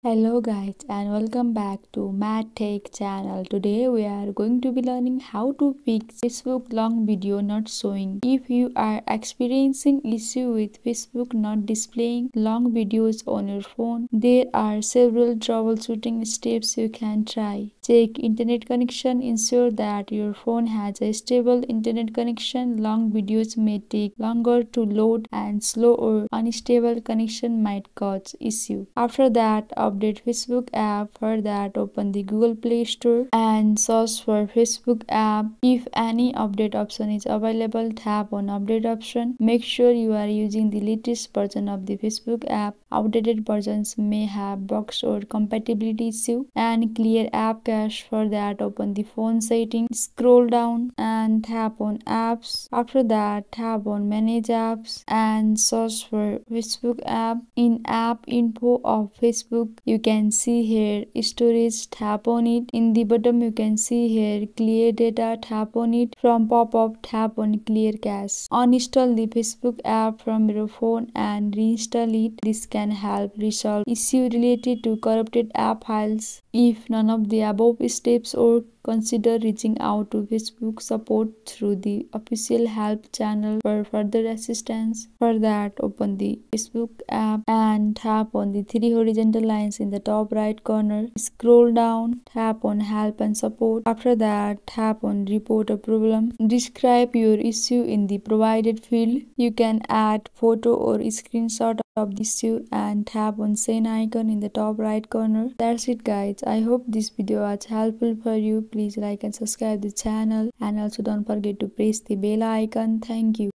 Hello guys and welcome back to Matt Tech channel. Today we are going to be learning how to fix Facebook long video not showing. If you are experiencing issue with Facebook not displaying long videos on your phone, there are several troubleshooting steps you can try. Check internet connection. Ensure that your phone has a stable internet connection. Long videos may take longer to load and slow or unstable connection might cause issue. After that, update Facebook app. For that, open the Google Play Store and search for Facebook app. If any update option is available, tap on update option. Make sure you are using the latest version of the Facebook app. Outdated versions may have bugs or compatibility issue. And clear app cache. For that, open the phone settings, scroll down and tap on apps. After that, tap on manage apps and search for Facebook app. In app info of Facebook, you can see here storage, tap on it. In the bottom you can see here clear data, tap on it. From pop-up, tap on clear cache. Uninstall the Facebook app from your phone and reinstall it. This can help resolve issue related to corrupted app files. If none of the above steps work, consider reaching out to Facebook support through the official help channel for further assistance. For that, open the Facebook app and tap on the three horizontal lines in the top right corner. Scroll down, tap on help and support. After that, tap on report a problem. Describe your issue in the provided field. You can add photo or screenshot of the issue and tap on send icon in the top right corner. That's it guys. I hope this video was helpful for you. Please like and subscribe the channel and also don't forget to press the bell icon. Thank you.